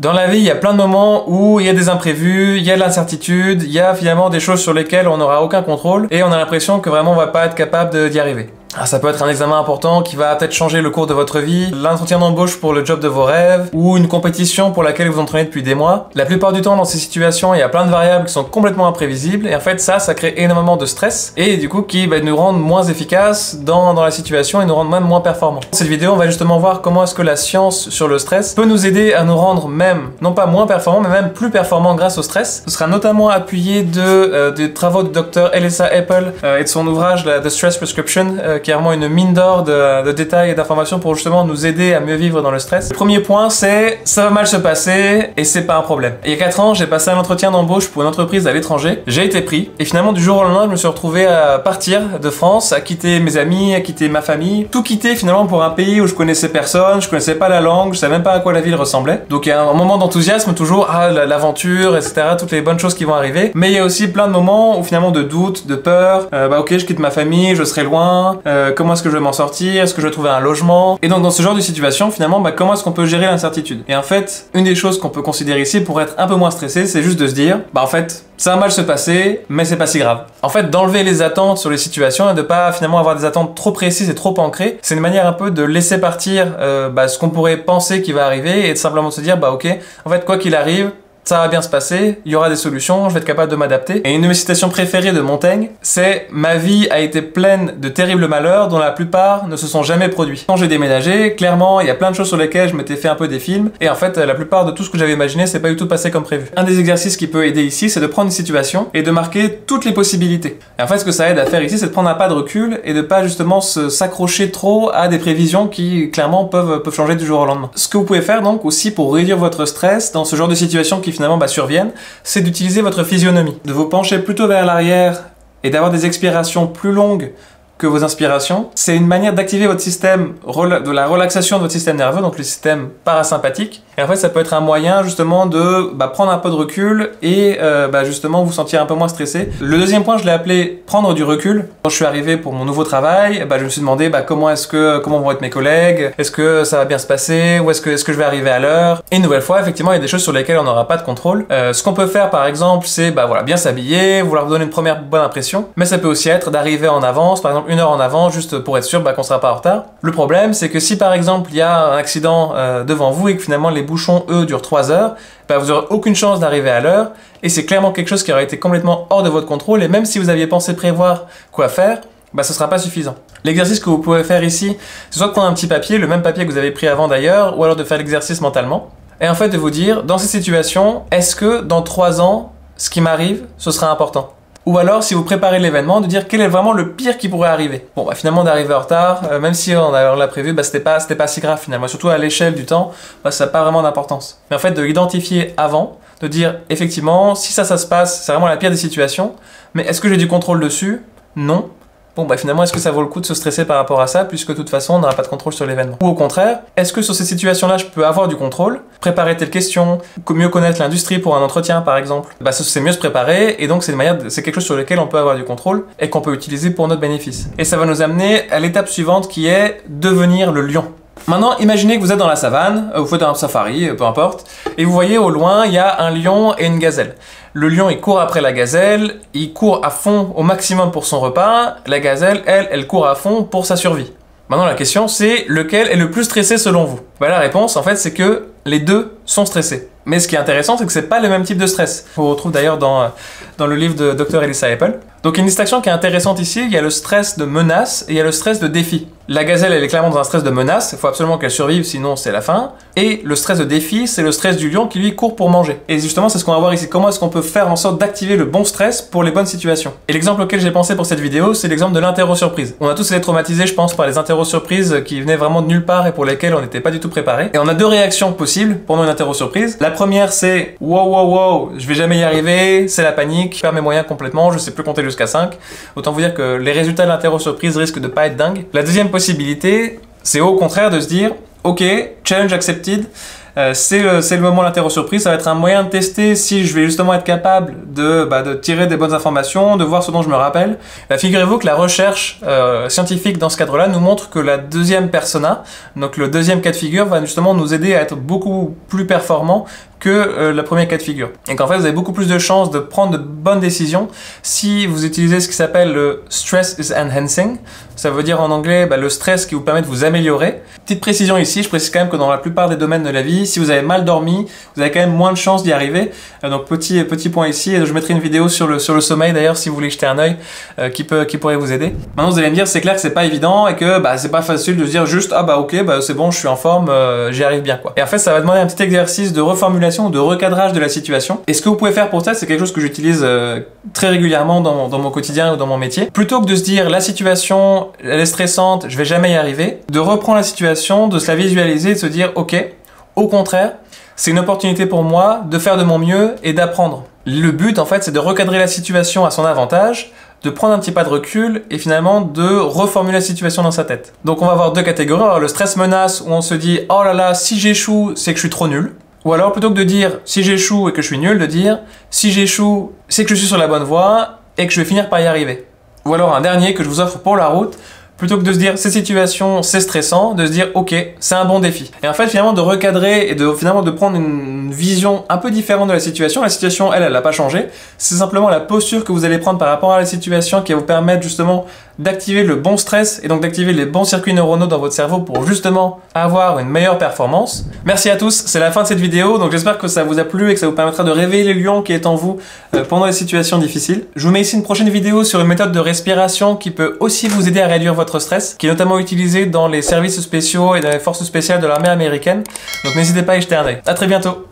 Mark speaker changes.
Speaker 1: Dans la vie, il y a plein de moments où il y a des imprévus, il y a de l'incertitude, il y a finalement des choses sur lesquelles on n'aura aucun contrôle et on a l'impression que vraiment on va pas être capable d'y arriver. Alors ça peut être un examen important qui va peut-être changer le cours de votre vie, l'entretien d'embauche pour le job de vos rêves, ou une compétition pour laquelle vous entraînez depuis des mois. La plupart du temps dans ces situations, il y a plein de variables qui sont complètement imprévisibles et en fait ça crée énormément de stress et du coup qui nous rendent moins efficaces dans la situation et nous rendent même moins performants. Dans cette vidéo, on va justement voir comment est-ce que la science sur le stress peut nous aider à nous rendre même, non pas moins performants, mais même plus performants grâce au stress. Ce sera notamment appuyé des travaux du docteur Elissa Epel et de son ouvrage The Stress Prescription, qui est vraiment une mine d'or de détails et d'informations pour justement nous aider à mieux vivre dans le stress. Le premier point, c'est ça va mal se passer et c'est pas un problème. Il y a 4 ans, j'ai passé un entretien d'embauche pour une entreprise à l'étranger. J'ai été pris et finalement du jour au lendemain, je me suis retrouvé à partir de France, à quitter mes amis, à quitter ma famille, tout quitter finalement pour un pays où je connaissais personne, je connaissais pas la langue, je savais même pas à quoi la ville ressemblait. Donc il y a un moment d'enthousiasme toujours, l'aventure, etc., toutes les bonnes choses qui vont arriver. Mais il y a aussi plein de moments où finalement de doute, de peur, ok, je quitte ma famille, je serai loin, comment est-ce que je vais m'en sortir, est-ce que je vais trouver un logement? Et donc dans ce genre de situation, finalement, comment est-ce qu'on peut gérer l'incertitude? Et en fait, une des choses qu'on peut considérer ici pour être un peu moins stressé, c'est juste de se dire, en fait, ça va mal se passer, mais c'est pas si grave. En fait, d'enlever les attentes sur les situations et de pas finalement avoir des attentes trop précises et trop ancrées, c'est une manière un peu de laisser partir ce qu'on pourrait penser qui va arriver et de simplement se dire, ok, en fait, quoi qu'il arrive, ça va bien se passer, il y aura des solutions, je vais être capable de m'adapter. Et une de mes citations préférées de Montaigne, c'est « Ma vie a été pleine de terribles malheurs dont la plupart ne se sont jamais produits. » Quand j'ai déménagé, clairement, il y a plein de choses sur lesquelles je m'étais fait un peu des films, et en fait, la plupart de tout ce que j'avais imaginé, c'est pas du tout passé comme prévu. Un des exercices qui peut aider ici, c'est de prendre une situation et de marquer toutes les possibilités. Et en fait, ce que ça aide à faire ici, c'est de prendre un pas de recul et de pas justement s'accrocher trop à des prévisions qui, clairement, peuvent changer du jour au lendemain. Ce que vous pouvez faire donc aussi pour réduire votre stress dans ce genre de situation qui finalement surviennent, c'est d'utiliser votre physionomie, de vous pencher plutôt vers l'arrière et d'avoir des expirations plus longues que vos inspirations. C'est une manière d'activer votre système, de la relaxation de votre système nerveux, donc le système parasympathique. Et en fait, ça peut être un moyen justement de prendre un peu de recul et justement vous sentir un peu moins stressé. Le deuxième point, je l'ai appelé prendre du recul. Quand je suis arrivé pour mon nouveau travail, je me suis demandé comment vont être mes collègues, est-ce que ça va bien se passer, ou est-ce que je vais arriver à l'heure. Et une nouvelle fois, effectivement, il y a des choses sur lesquelles on n'aura pas de contrôle. Ce qu'on peut faire par exemple, c'est bien s'habiller, vouloir donner une première bonne impression, mais ça peut aussi être d'arriver en avance, par exemple 1 heure en avant, juste pour être sûr qu'on sera pas en retard. Le problème, c'est que si par exemple il y a un accident devant vous et que finalement les bouchons, eux, durent 3 heures, vous n'aurez aucune chance d'arriver à l'heure et c'est clairement quelque chose qui aurait été complètement hors de votre contrôle et même si vous aviez pensé prévoir quoi faire, ce sera pas suffisant. L'exercice que vous pouvez faire ici, c'est soit de prendre un petit papier, le même papier que vous avez pris avant d'ailleurs, ou alors de faire l'exercice mentalement et en fait de vous dire, dans cette situation, est-ce que dans 3 ans, ce qui m'arrive, ce sera important? Ou alors, si vous préparez l'événement, de dire quel est vraiment le pire qui pourrait arriver. Finalement, d'arriver en retard, même si on l'a prévu, c'était pas si grave finalement. Surtout à l'échelle du temps, ça n'a pas vraiment d'importance. Mais en fait, de l'identifier avant, de dire effectivement, si ça se passe, c'est vraiment la pire des situations, mais est-ce que j'ai du contrôle dessus? Non. Finalement, est-ce que ça vaut le coup de se stresser par rapport à ça, puisque de toute façon, on n'aura pas de contrôle sur l'événement? Ou au contraire, est-ce que sur ces situations-là, je peux avoir du contrôle, préparer telle question, mieux connaître l'industrie pour un entretien, par exemple? C'est mieux se préparer, et donc c'est quelque chose sur lequel on peut avoir du contrôle, et qu'on peut utiliser pour notre bénéfice. Et ça va nous amener à l'étape suivante, qui est devenir le lion. Maintenant, imaginez que vous êtes dans la savane, vous faites un safari, peu importe, et vous voyez au loin, il y a un lion et une gazelle. Le lion, il court après la gazelle, il court à fond au maximum pour son repas, la gazelle, elle court à fond pour sa survie. Maintenant, la question, c'est lequel est le plus stressé selon vous? La réponse, en fait, c'est que les deux sont stressés. Mais ce qui est intéressant, c'est que c'est pas le même type de stress. On retrouve d'ailleurs dans le livre de Dr. Elissa Epel. Donc une distinction qui est intéressante ici, il y a le stress de menace et il y a le stress de défi. La gazelle, elle est clairement dans un stress de menace, il faut absolument qu'elle survive, sinon c'est la fin. Et le stress de défi, c'est le stress du lion qui lui court pour manger. Et justement, c'est ce qu'on va voir ici. Comment est-ce qu'on peut faire en sorte d'activer le bon stress pour les bonnes situations? Et l'exemple auquel j'ai pensé pour cette vidéo, c'est l'exemple de l'interro-surprise. On a tous été traumatisés, je pense, par les interro-surprises qui venaient vraiment de nulle part et pour lesquelles on n'était pas du tout préparé. Et on a 2 réactions possibles pendant une interro-surprise. La première, c'est wow, je vais jamais y arriver, c'est la panique, je perds mes moyens complètement, je sais plus compter jusqu'à 5. Autant vous dire que les résultats de l'interro-surprise risquent de pas être dingues. La deuxième possibilité, c'est au contraire de se dire ok, challenge accepted, c'est le moment de l'interro surprise. Ça va être un moyen de tester si je vais justement être capable de tirer des bonnes informations, de voir ce dont je me rappelle. Figurez-vous que la recherche scientifique dans ce cadre-là nous montre que la deuxième persona, donc le deuxième cas de figure, va justement nous aider à être beaucoup plus performant que le premier cas de figure. Et qu'en fait, vous avez beaucoup plus de chances de prendre de bonnes décisions si vous utilisez ce qui s'appelle le stress is enhancing. Ça veut dire en anglais le stress qui vous permet de vous améliorer. Petite précision ici, je précise quand même que dans la plupart des domaines de la vie, si vous avez mal dormi, vous avez quand même moins de chances d'y arriver. Donc petit point ici, et je mettrai une vidéo sur le sommeil d'ailleurs si vous voulez jeter un œil qui pourrait vous aider. Maintenant vous allez me dire, c'est clair que c'est pas évident et que c'est pas facile de se dire juste ok, c'est bon, je suis en forme, j'y arrive bien quoi. Et en fait ça va demander un petit exercice de reformulation ou de recadrage de la situation. Et ce que vous pouvez faire pour ça, c'est quelque chose que j'utilise très régulièrement dans mon quotidien ou dans mon métier. Plutôt que de se dire la situation elle est stressante, je vais jamais y arriver, de reprendre la situation, de se la visualiser et de se dire ok, au contraire, c'est une opportunité pour moi de faire de mon mieux et d'apprendre. Le but en fait c'est de recadrer la situation à son avantage, de prendre un petit pas de recul et finalement de reformuler la situation dans sa tête. Donc on va avoir deux catégories, on va avoir le stress menace où on se dit oh là là, si j'échoue c'est que je suis trop nul. Ou alors plutôt que de dire si j'échoue et que je suis nul, de dire si j'échoue c'est que je suis sur la bonne voie et que je vais finir par y arriver. Ou alors un dernier que je vous offre pour la route, plutôt que de se dire cette situation c'est stressant, de se dire ok c'est un bon défi. Et en fait finalement de recadrer et finalement de prendre une vision un peu différente de la situation elle n'a pas changé, c'est simplement la posture que vous allez prendre par rapport à la situation qui va vous permettre justement d'activer le bon stress et donc d'activer les bons circuits neuronaux dans votre cerveau pour justement avoir une meilleure performance. Merci à tous, c'est la fin de cette vidéo, donc j'espère que ça vous a plu et que ça vous permettra de réveiller le lion qui est en vous pendant les situations difficiles. Je vous mets ici une prochaine vidéo sur une méthode de respiration qui peut aussi vous aider à réduire votre stress, qui est notamment utilisée dans les services spéciaux et dans les forces spéciales de l'armée américaine, donc n'hésitez pas à y jeter un œil. À très bientôt.